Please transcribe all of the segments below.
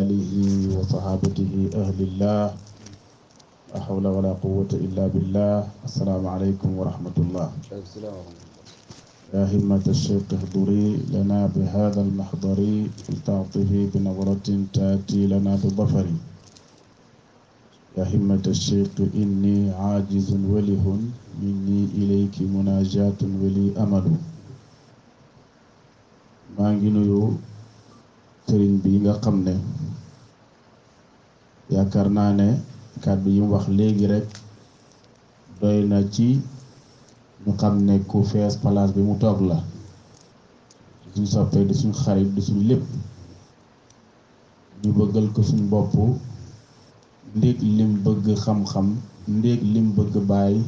آله وصحابته أهل الله لا حول ولا قوة إلا بالله. السلام عليكم ورحمة الله. يا همة الشيخ احضري لنا بهذا المحضر لتعطفي بنظرة تأتي لنا بظفر. يا همة الشيخ إني عاجز وله مني إليك مناجاة ولي أمل. maa ngi nuyu sëriñ bi nga xam ne yaakaar naa ne kàddu yi mu wax léegi rek doy na ci ñu xam ne ku fees palaas bi mu toog la, di suñ soppee di suñ xarit di suñ lépp. ñu bëggal ko suñ bopp ndéeg lim bëgg xam-xam, ndéeg lim bëgg bàyyi,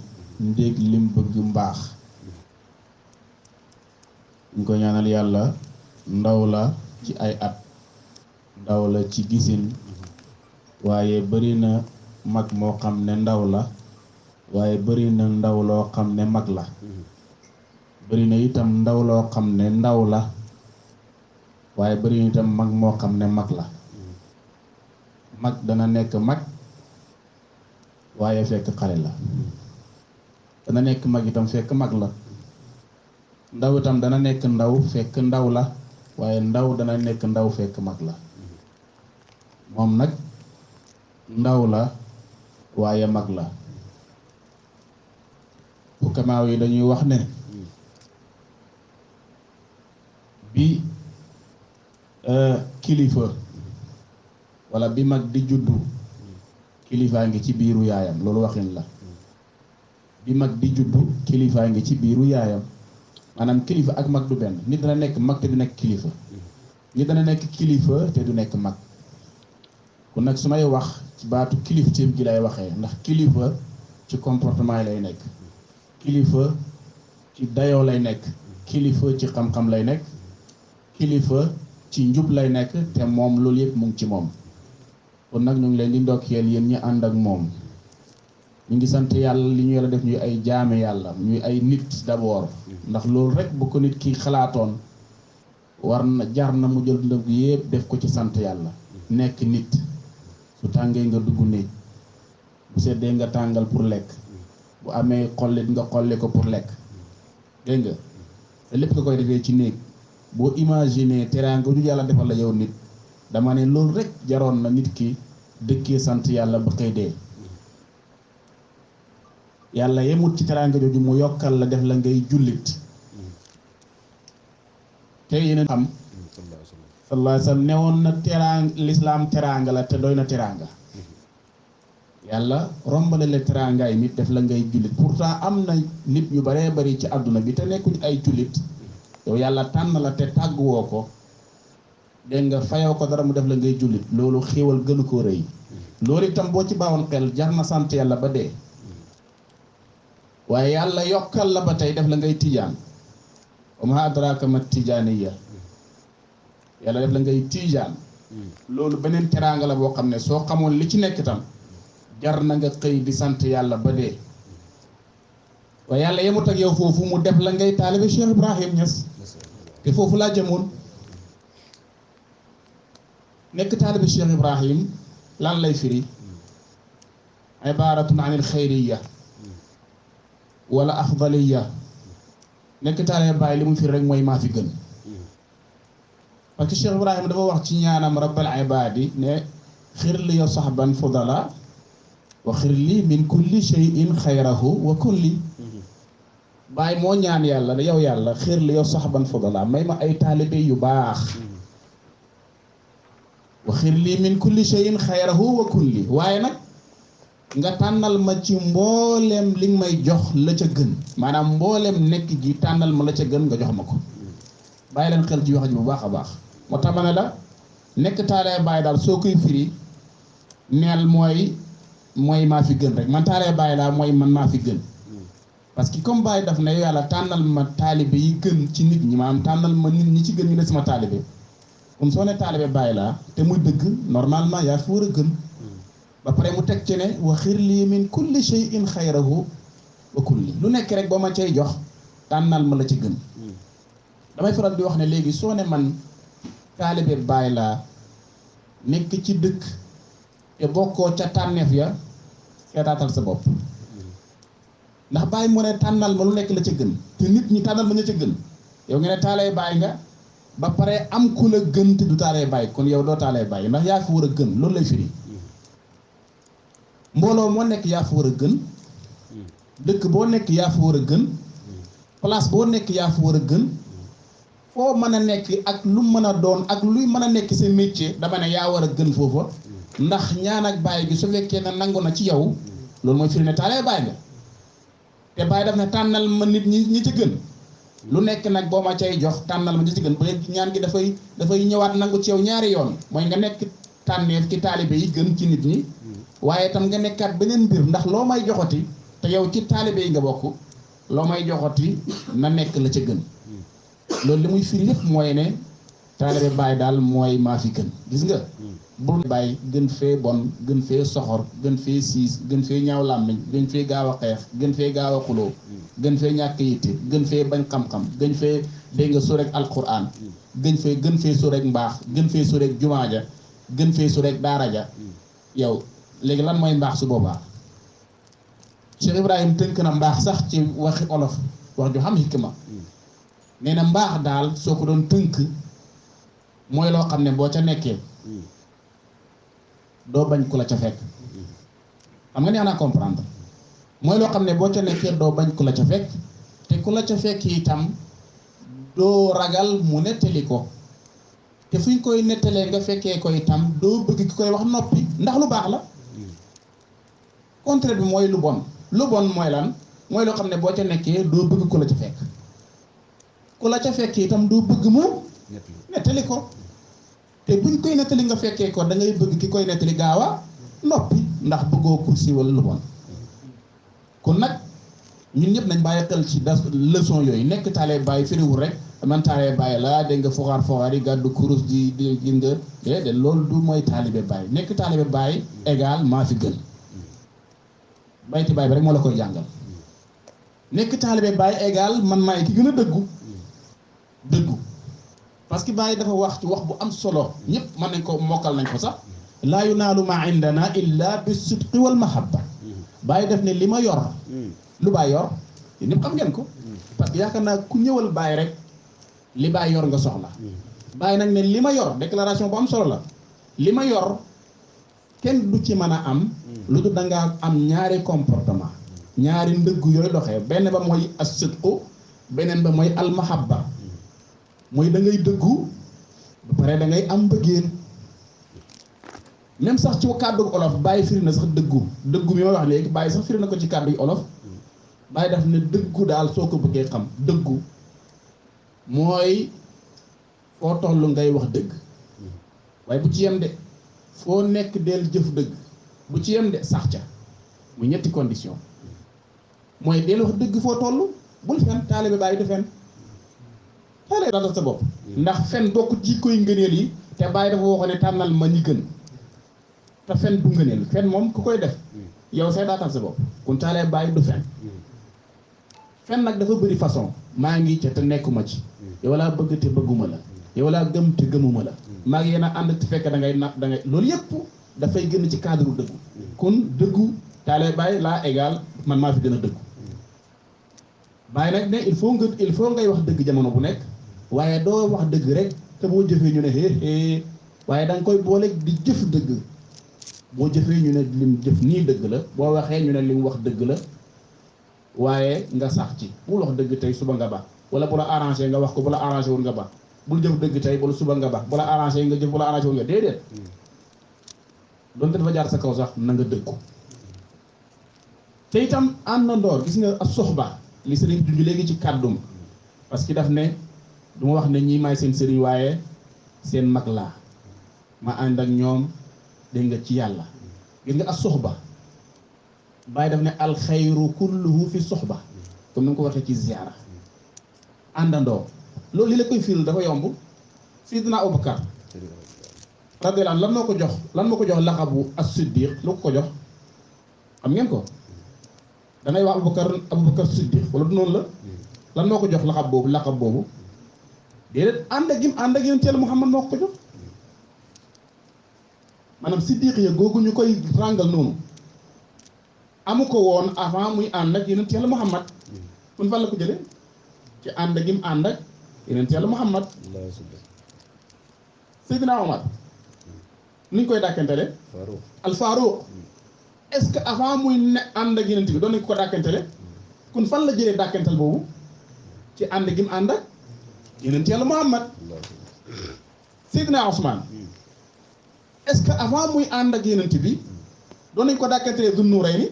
ndéeg lim bëgg mbaax. ñu ko ñaanal yàlla. ndaw la ci ay at, ndaw la ci gisin, waaye bari na mag moo xam ne ndaw la, waaye bari na ndaw loo xam ne mag la. bari na itam ndaw loo xam ne ndaw la, waaye bari na itam mag moo xam ne mag la. mag dana nekk mag waaye fekk xale la, dana nekk mag itam fekk mag la. ndaw itam dana nekk ndaw fekk ndaw la, waaye ndaw dana nekk ndaw fekk mag la. moom nag ndaw la waaye mag la. fukamaaw yi dañuy wax ne bi kilifa walla bi mag di juddu kilifaa ngi ci biiru yaayam, loolu waxin la. bi mag di juddu kilifaa ngi ci biiru yaayam. maanaam kilifa ak mag du benn. nit dana nekk mag te du nekk kilifa, nit dana nekk kilifa te du nekk mag. kon nag su may wax ci baatu kilifteem gi lay waxee, ndax kilifa ci comportement yi lay nekk, kilifa ci dayoo lay nekk, kilifa ci xam-xam lay nekk, kilifa ci njub lay nekk, te moom loolu yëpp mu ngi ci moom. kon nag ñu ngi leen di ndokkeel yéen ñi ànd ak moom. ñu ngi sant yàlla li ñu yàlla def ñuy ay jaame yàlla, ñuy ay nit d'abord, ndax loolu rek bu ko nit ki xalaatoon war na jar na mu jël dundam gi yëpp def ko ci sant yàlla. nekk nit, su tàngee nga dugg néeg, bu seddee nga tàngal pour lekk, bu amee xollit nga xolli ko pour lekk, dégg nga te lépp nga koy defee ci néeg. boo imaginer teraanga ju yàlla defal la yow nit, dama ne loolu rek jaroon na nit ki dëkkee sant yàlla ba xëy dee. yàlla yemut ci teraanga jooju mu yokkal la def la ngay jullit. te yéen xam sallallahu alayhi wa sallam newoon na teraanga, lislaam teraanga la te doy na teraanga. yàlla rombale la teraangaay nit def la ngay jullit. pourtant am na nit ñu baree bari ci àdduna bi te nekkuñ ay jullit, yow yàlla tànn la te tàgguwoo ko, dégg nga fayoo ko dara mu def la ngay jullit. loolu xéewal gënu koo rëy. loolu itam boo ci baawoon xel jar na sant yàlla ba dee. waaye yàlla yokkal la ba tey def la ngay tijaan. wa ma adraka ma tijaaniya, yàlla def la ngay tijaan. loolu beneen teraanga la boo xam ne soo xamoon li ci nekk itam jar na nga xëy di sant yàlla ba dee. waaye yàlla yemut ak yow foofu, mu def la ngay taalibe Cheikh Ibrahim Niass. te foofu laa jëmoon. nekk taalibe Cheikh Ibrahim lan lay firi? ibaratun anil xayriya wala afdaliya. nekk taalibe Baay li mu firi rek mooy maa fi gën. parce que Cheikh Ibrahim dafa wax ci ñaanam rabbal ibadi ne xir li ya sahban fudala wa xir li min kulli shay'in xayrahu wa kulli. Baay moo ñaan yàlla ne yow yàlla xir li ya sahban fudala, may ma ay taalibe yu baax. wa xir li min kulli shay'in xayrahu wa kulli, waaye nag nga tànnal ma ci mboolem li nga may jox la ca gën. maanaam mboolem nekk ji tànnal ma la ca gën nga jox ma ko. bàyyi leen xel ji wax ji bu baax a baax. moo tax ma ne la nekk taalee Baay daal soo koy firi neel mooy maa fi gën rek. man taalee Baay laa mooy man maa fi gën. parce que comme Baay daf ne yàlla tànnal ma taalibe yi gën ci nit ñi, maanaam tànnal ma nit ñi ci gën ñu ne sama taalibe. comme soo ne taalibe Baay laa te muy dëgg, normalement yaa fi war a gën. ba pare mu teg ci ne wa xir lii min kulli shay'in xayrahu wa kulli, lu nekk rek boo ma cay jox tànnal ma la ci gën. damay faral di wax ne léegi soo ne man taalibe Baay laa nekk ci dëkk te bokkoo ca tànneef ya seetaatal sa bopp ndax bàyyi mu ne tànnal ma lu nekk la ca gën te nit ñi tànnal ma ña ca gën yow nga ne taalee bàyyi nga ba pare am ku la gën te du taalee bàyyi kon yow doo taalee bàyyi ndax yaa fi war a gën loolu lay firi mbooloo moo nekk yaa fi war a gën dëkk boo nekk yaa fi war a gën place boo nekk yaa fi war a gën foo mën a nekk ak lu mën a doon ak luy mën a nekk sa métier dama ne yaa war a gën foofa ndax ñaan ak bàyyi gi su fekkee ne nangu na ci yow loolu mooy firi ne taalee bàyyi nga te bàyyi daf ne tànnal ma nit ñi ci gën lu nekk nag boo ma cay jox tànnal ma ñi ci gën ba ñaan gi dafay ñëwaat nangu ci yow ñaari yoon mooy nga nekk tànneef ci taalibe yi gën ci nit ñi waaye tam nga nekkaat beneen mbir ndax loo may joxati te yow ci taalibe yi nga bokk loo may joxati na nekk la ca gën loolu li muy firi yëpp mooy ne taalibe Baay daal mooy maa fi gën gis nga bul Baay gën fee bon gën fee soxor gën fee siis gën fee ñaaw làmmiñ gën fee gaaw a xeex gën fee gaaw a xuloo gën fee ñàkk yitte gën fee bañ xam-xam gën fee dégg nga sureek alquran gën fee sureek mbaax gën fee sureek jumaaja gën fee sureek daaraja yow léegi lan mooy mbaax su boobaa Cheikh Ibrahim tënk na mbaax sax ci waxi olof wax ju xam hikma nee na mbaax daal soo ko doon tënk mooy loo xam ne boo ca nekkee doo bañ ku la ca fekk xam nga neex naa comprendre mooy loo xam ne boo ca nekkee doo bañ ku la ca fekk te ku la ca fekk itam doo ragal mu nettali ko te fu ñu koy nettalee nga fekkee ko itam doo bëgg ki koy wax noppi ndax lu baax la contraire bi mooy lu bon mooy lan mooy loo xam ne boo ca nekkee doo bëgg ku la ca fekk ku la ca fekk itam doo bëgg mu nettali ko te buñ koy nettali nga fekkee ko da ngay bëgg ki koy nettali gaaw a noppi ndax bëggoo kursi wala lu bon kon nag ñun ñëpp nañ bàyyi xel ci leçon yooyu nekk taalee bàyyi firiwul rek man taalee bàyyi laa dégg nga foxaar yi gàddu kurus di nga déedéet loolu du mooy taalibe bàyyi nekk taalibe bàyyi égal maa fi gën bayti bàyyi bi rek moo la koy jàngal nekk taalibe bàyyi égal man maay ki gën a dëggu parce que bàyyi dafa wax ci wax bu am solo ñëpp mën nañ ko mokkal nañ ko sax laa yunaalu ma indana illa bi sidqi wal mahabba bàyyi def ne li ma yor lu bàyyi yor yéen ñëpp xam ngeen ko parce que yaakaar naa ku ñëwal bàyyi rek li bàyyi yor nga soxla bàyyi nag ne li ma yor déclaration bu am solo la li ma yor kenn du ci mën a am lu dul da ngaa am ñaari comportement ñaari ndëgg yooyu doxee benn ba mooy as-sidqu beneen ba mooy al-mahabba mooy da ngay dëggu ba pare da ngay am mbëggeel même sax ci kàddu olof bàyyi firi na sax dëggu mi ma wax léegi bàyyi sax firi na ko ci kàddu olof bàyyi daf ne dëggu daal soo ko bëggee xam dëggu mooy foo toll ngay wax dëgg waaye bu ci yem de foo nekk del jëf dëgg bu ci yem de sax ca muy ñetti condition mooy del wax dëgg foo toll bul fen taalibe bàyyi du fen taalibe ratal sa bopp ndax fen bokk ci koy ngëneel yi te bàyyi dafa waxoon ne tànnal ma ñi gën te fen du ngëneel fen moom ku koy def yow say daatal sa bopp kon taalibe bàyyi du fen fen nag dafa bëri façon maa ngi ca te nekkuma ci yow laa bëgg te bëgguma la yow laa gëm te gëmuma la maa ngi yéen a ànd te fekk da ngay loolu yëpp dafay gën ci cadre dëggu kon dëggu taalibe bàyyi laa égal man maa fi gën a dëggu bàyyi nag ne il faut ngay wax dëgg jamono bu nekk waaye doo wax dëgg rek te boo jëfee ñu ne hee waaye da nga koy boole di jëf dëgg boo jëfee ñu ne lim jëf nii dëgg la boo waxee ñu ne lim wax dëgg la waaye nga sax ci bul wax dëgg tey suba nga ba wala bu la arrangé nga wax ko bu la arrangé wul nga ba bul jëf dëgg tey wala suba nga ba bu la arrangé nga jëf bu la arrangé wul nga déedéet donte dafa jaar sa kaw sax na nga dëggu te itam àndandoor gis nga ak soxba li sëriñ dund léegi ci kàddum parce que daf ne du ma wax ne ñii maay seen sëriñ waaye seen mag laa ma ànd ak ñoom dégg nga ci yàlla gis nga ak soxba bàyyi daf ne alxayru kulluhu fi soxba comme ni nga ko waxee ci ziyaara àndandoo loolu li la koy firil dafa yomb Sidina Abubakar radiyallahu anhu lan moo ko jox laqabu as-siddiq lu ko jox xam ngeen ko dangay wax Abubakar Siddiq wala du noonu la lan moo ko jox laqab boobu déedéet ànd ak yéen teel Muhammad moo ko jox maanaam siddiq ya googu ñu koy ràngal noonu amu ko woon avant muy ànd ak yonent yàlla Muhammad kon fan la ko jëlee ci ànd gi mu ànd ak yonent yàlla Muhammad Seydina Omar nuñ koy dàkkantele al Faruq est-ce que avant muy ne ànd ak yonent bi doon nañ ko dàkkantele kon fan la jëlee dàkkantal boobu ci ànd gi mu ànd ak yonent yàlla Muhammad Seydina Ousmane est-ce que avant muy ànd ak yonent bi doon nañ ko dàkkantelee Dun Nurayni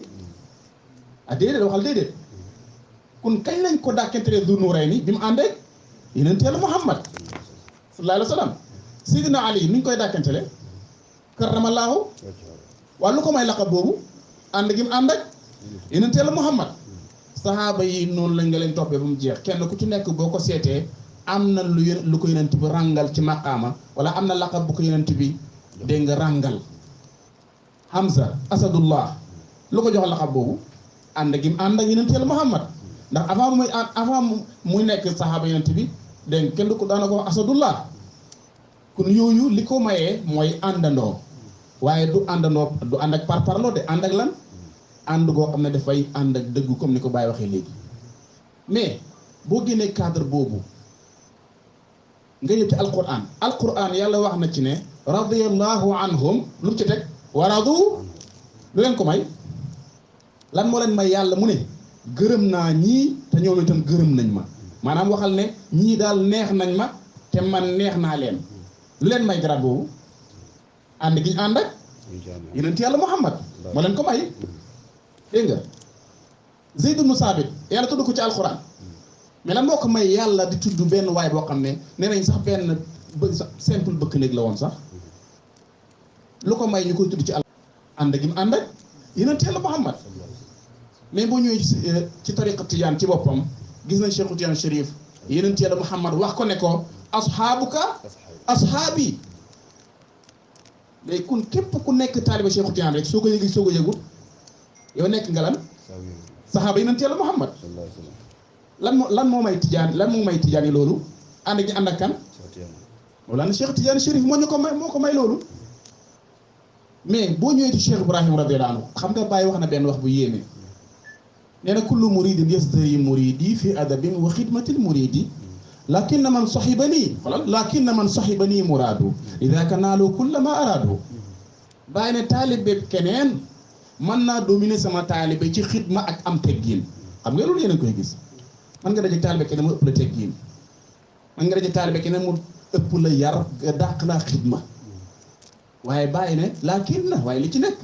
ah déedéet waxal déedéet kon kañ lañ ko dàkkantelee Dun Nurayni bi mu ànd ak yonent yàlla Muhammad sallallahu alayhi wa sallam Seydina Ali ni ñu koy dàkkantele karamallahu waa lu ko may laqab boobu ànd gi mu ànd ak yonent yàlla Muhammad saxaaba yi noonu lañ nga leen toppee ba mu jeex kenn ku ci nekk boo ko seetee am na lu ko yonent bi ràngal ci maqaama wala am na laqab bu ko yonent bi dégg nga ràngal Hamza Asadullah lu ko jox laqab boobu ànd gi mu ànd ak yonent yàlla Muhammad ndax avant muy nekk saxaaba yonent bi dégg nga kenn du ko daana ko wax Asadullah kon yooyu li ko mayee mooy àndandoo waaye du àndandoo du ànd ak parparloo de ànd ak lan ànd goo xam ne dafay ànd ak dëggu comme ni ko Baye waxee léegi mais boo génnee cadre boobu nga ñëw ci alquran yàlla wax na ci ne radiyallahu anhum lu ci teg wa radu lu leen ko may lan moo leen may yàlla mu ne gërëm naa ñii te ñoom itam gërëm nañ ma maanaam waxal ne ñii daal neex nañ ma te man neex naa leen lu leen may grade boobu ànd gi ñu ànd ak yonent yàlla Muhammad moo leen ko may dégg nga Zayd ibn Saabit yàlla tudd ko ci alquran mais lan moo ko may yàlla di tudd benn waay boo xam ne nee nañ sax benn simple bëkk néeg la woon sax lu ko may ñu koy tudd ci ànd gi mu ànd ak yonent yàlla Muhammad mais boo ñëwee ci tariqa Tijaan ci boppam gis nañ Cheikh Tijaan Chérif yonent yàlla Muhammad wax ko ne ko ashaabuka ashaabi léegi kun képp ku nekk taaliba Cheikh Tijaan rek soo ko yëgi soo ko yëgul yow nekk nga lan saxaaba yonent yàlla Muhammad lan moo may tijaan yi loolu ànd gi ànd ak kan Mawlana Cheikh Tijaan Chérif moo ko may loolu mais boo ñëwee ci Cheikh Ibrahim radiyallahu anhu xam nga Baye wax na benn wax bu yéeme nee na kullu muridin yastari muridi fi adabin wa xidmatil muridi lakin man sahibani muradu idha kanalu kulla ma aradu Baye ne taalibe keneen mën naa dominer sama taalibe ci xidma ak am teggiin xam nga loolu yéen a koy gis man nga daje taalibe keneen mu ëpp la teggiin man nga daje taalibe keneen mu ëpp la yar nga dàq laa xidma waaye Baye ne waaye li ci nekk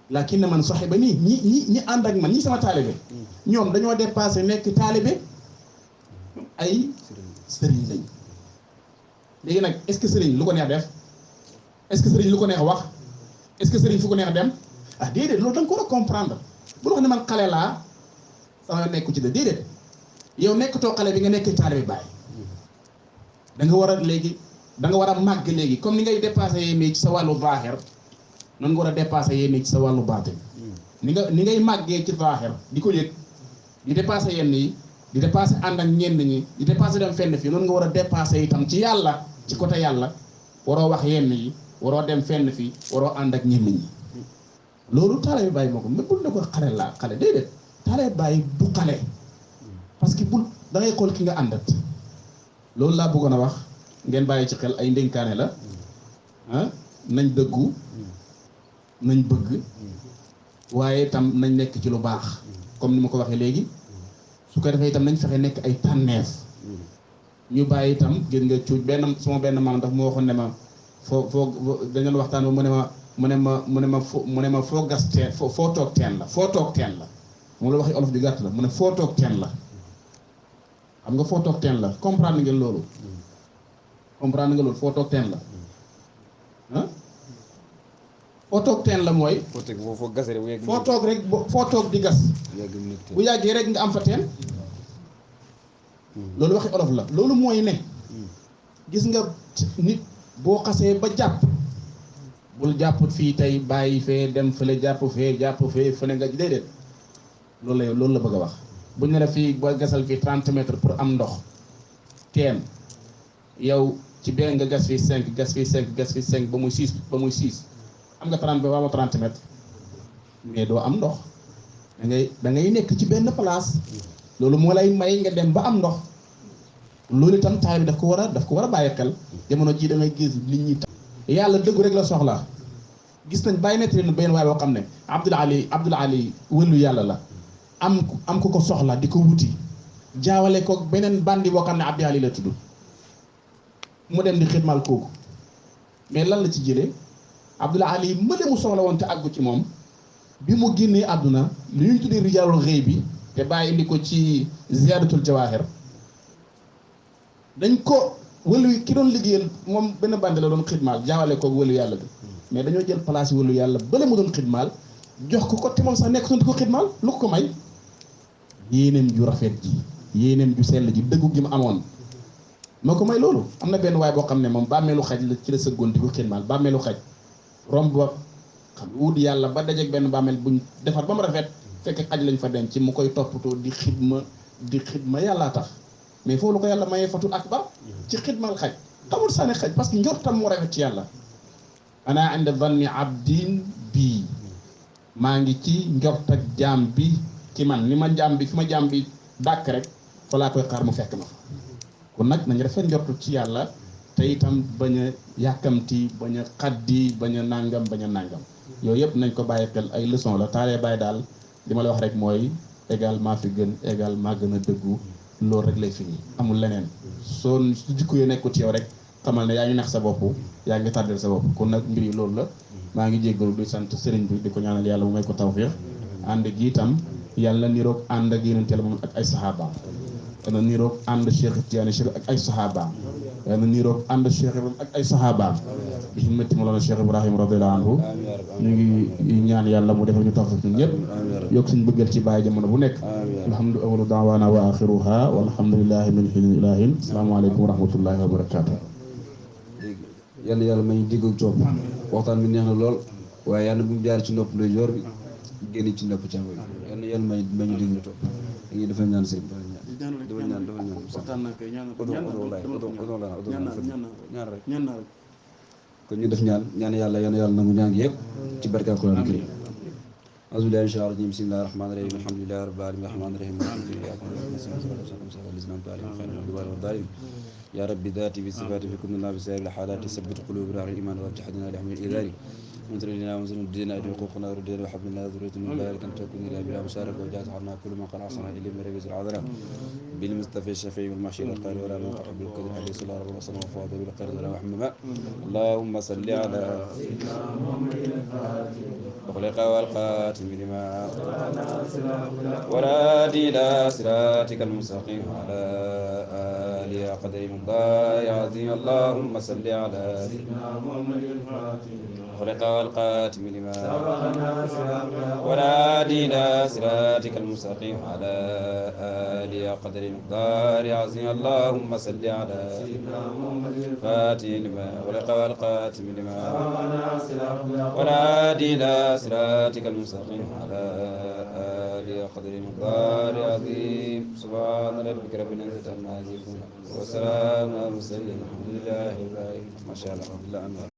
lakin man sahibani ñi ànd ak man ñi sama taalibe ñoom dañoo dépassé nekk taalibe ay sëriñ lañ léegi nag est-ce que sëriñ lu ko neex def est-ce que sëriñ lu ko neex wax est-ce que sëriñ fu ko neex dem ah déedéet loolu da nga ko war a comprendre bu wax ne man xale laa sama nekku ci de déedéet yow nekkatoo xale bi nga nekk taalibe Baay da nga war a léegi da nga war a màgg léegi comme ni ngay dépassé yéen ci sa wàllu zaahir noonu nga war a dépassé yéen ci sa wàllu baatin ni ngay màggee ci zaahir di ko yëg di dépassé yenn yi di dépassé ànd ak ñenn ñi di dépassé dem fenn fii noonu nga war a dépassé itam ci yàlla ci côté yàlla waroo wax yenn yi waroo dem fenn fii waroo ànd ak ñenn ñi loolu taalibe Baay moo ko mais bul ne ko xale laa xale déedéet taalibe Baay du xale parce que bul da ngay xool ki nga àndat loolu laa bëggoon a wax ngeen bàyyi ci xel ay ndénkaane la nañ dëggu nañ bëgg waaye itam nañ nekk ci lu baax comme ni ma ko waxee léegi su ko defee itam nañ fexe nekk ay tànneef ñu bàyyi itam gën nga cuuj sama benn maam daf mu waxoon ne ma foo dañu waxtaan ba mu ne ma foo gas teen foo toog teen la moom la waxee olof ju gàtt la mu ne foo toog teen la xam nga foo toog teen la comprendre ngeen loolu foo toog teen la foo toog teen la mooy foo toog rek foo toog di gas bu yàggee rek nga am fa teen loolu waxi olof la loolu mooy ne gis nga nit boo xasee ba jàpp bul jàpp fii tey bàyyi fee dem fële jàpp fee fële nga déedéet loolu la bëgg a wax buñ ne la fii boo gasal fii 30 mètres pour am ndox teen yow ci benn nga gas fii 5 gas fii 5 gas fii 5 ba muy 6 am nga 30 ba amoo 30 mètres mais doo am ndox da ngay nekk ci benn place loolu moo lay may nga dem ba am ndox loolu itam taay bi daf ko war a bàyyi xel jamono ji da ngay gis nit ñi yàlla dëggu rek la soxla gis nañ bàyyi nettali nu benn waay boo xam ne Abdul Ali wëllu yàlla la am ko soxla di ko wuti jaawale ko beneen bandi boo xam ne Abdul Ali la tudd mu dem di xidmal kooku mais lan la ci jëlee Abdul Ali mëne mu soxla woon te àggu ci moom bi mu génnee àdduna li ñuy tuddee rijaalul xëy bi te bàyyi indi ko ci ziyaadatul jawaahir dañ ko wëlu ki doon liggéeyal moom benn bandi la doon xidmaal jaawale ko wëlu yàlla bi mais dañoo jël place wëlu yàlla bële mu doon xidmaal jox ko te moom sax nekk doon di ko xidmaal lu ko may yéeneem ju rafet ji yéeneem ju sell ji dëggu gi mu amoon moo ko may loolu. am na benn waay boo xam ne moom bàmmeelu xaj la ci la sëggoon di ko xidmaal bàmmeelu xaj romb ba xam wut yàlla ba dajeeg benn bàmmeel buñ defar ba mu rafet fekk xaj lañ fa denc mu koy toppatoo di xidma yàllaa tax mais foofu la ko yàlla mayee fatul akbar ci xidmal xaj xamul sànni xaj parce que njortam moo rafet ci yàlla. ana inda zanni abdin bii maa ngi ci njort ak jaam bi ci man ni ma jaam bi fi ma jaam bi dàkk rek fa laa koy xaar mu fekk ma fa kon nag nañ rafet njortu ci yàlla te itam bañ a yàkkamti bañ a xaddi bañ a nàngam yooyu yëpp nañ ko bàyyi xel ay leçon la taalee bàyyi daal li ma la wax rek mooy également fi gën également gën a dëggu loolu rek lay fini amul leneen soo jikko yu nekkut yow rek xamal ne yaa ngi nax sa bopp yaa ngi tàddeel sa bopp kon nag mbir yi loolu la maa ngi jéggalu di sant sëriñ bi di ko ñaanal yàlla mu may ko tawfiix ànd gi itam yàlla niroog ànd ak yonent Yàlla moom ak ay saxaabaam yàlla niroog ànd Cheikh Tidiane Chérif ak ay saxaabaam yàlla niroog ànd Cheikh Ibrahim ak ay saxaabaam bi himmati Mawlana Cheikh Ibrahim radiyallahu anhu ñu ngi ñaan yàlla mu defal ñu tawfiq ñun ñëpp yokk suñu bëggal ci bàyyi jamono bu nekk alhamdu awalu daawaana wa axiruha walhamdulillahi min hin ilahin asalaamaaleykum wa rahmatullahi wa barakatuh yàlla may ñu dégg ak topp waxtaan bi neex na lool waaye yàlla bu mu jaar ci nopp ndeyjoor bi génn ci nopp càmmoñ bi yàlla may ñu dégg ak topp dañuy dafa ñaan sëñ dafa ñaan waxtaan na kay ñaan rek kon ñu def ñaan yàlla nangu ñaan gi yëpp ci barke Alxuraan karim أعوذ بالله من الشيطان الرجيم بسم الله الرحمن الرحيم الحمد لله رب العالمين الرحمن الرحيم مالك يوم الدين يا رب ذاتي بصفاتي في كلنا بسائر الحالات ثبت قلوبنا على الإيمان وافتحنا لحمل الإذان وانزل لنا وانزل الدين أجل حقوقنا وردنا وحب لنا ذرية من بارك أن تكون إلى بلا مشارك وجاءت عنا كل ما قال عصنا إلى من ربيز العذراء بالمصطفى الشفيع والمحشي القارئ ولا من قرب بالقدر عليه صلى الله عليه وسلم وفاض بالقدر ولا وحمد اللهم صل على وخلق والقاتم لما ورادي إلى صراطك المستقيم على آله قدر من ضايع عظيم اللهم صل على سيدنا محمد الفاتح خلق والقاتم لما ورادي إلى صراطك المستقيم على آله قدر مقدار عظيم اللهم صل على سيدنا محمد الفاتح لما خلق والقاتم لما ورادي إلى صراطك المستقيم على آله قدر مقدار عظيم سبحان ربك رب العزة عما يصفون وسلام على المرسلين الحمد لله رب العالمين ما شاء الله